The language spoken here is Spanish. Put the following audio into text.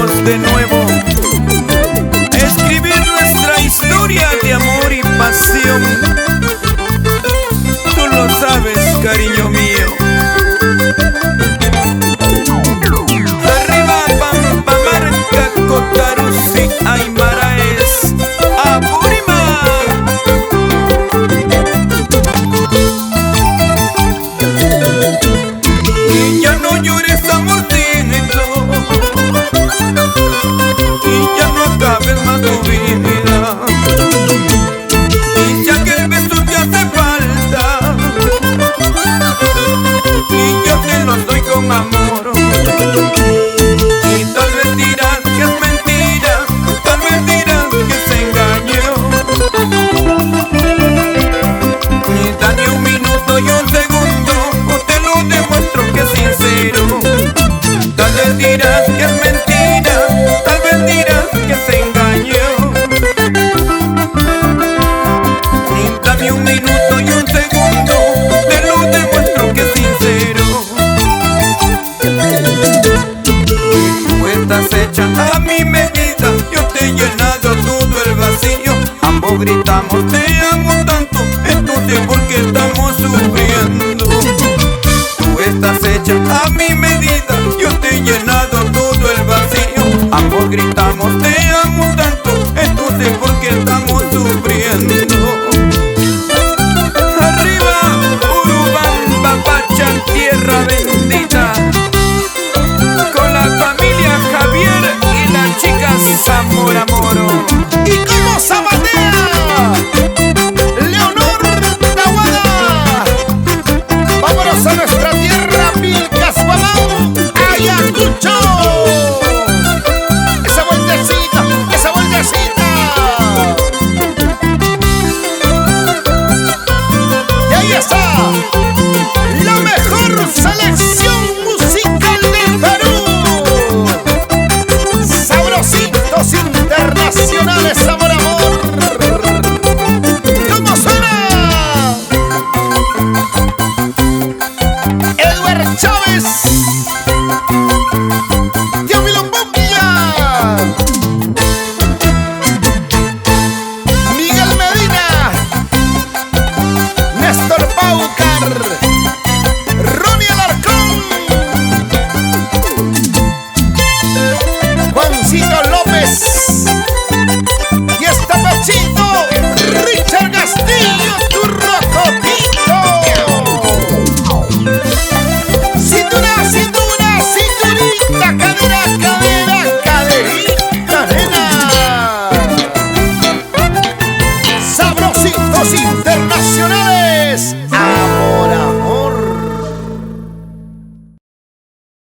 juntos de nuevo a escribir nuestra historia de amor y pasión. Tú lo sabes, cariño mío. Arriba Pampamarca, Cotarusi, Aymaraes, Apurímac. Y ya no llores, amorcito, y ya no acabes más tu vida. Y ya que el beso te hace falta, y yo te lo doy con amor. Y tal vez dirás que es mentira, tal vez dirás que se engañó. Y dame un minuto y un segundo, o te lo demuestro que es sincero. Tal vez dirás que es mentira, tal vez dirás que se engañó. Y dame un minuto y un segundo, te lo demuestro que es sincero. Tú estás hecha a mi medida, yo te he llenado todo el vacío. Ambos gritamos te amo tanto, entonces ¿por qué estamos sufriendo? Tú estás hecha a mi medida, yo te he llenado todo el vacío. Ambos gritamos te amo tanto,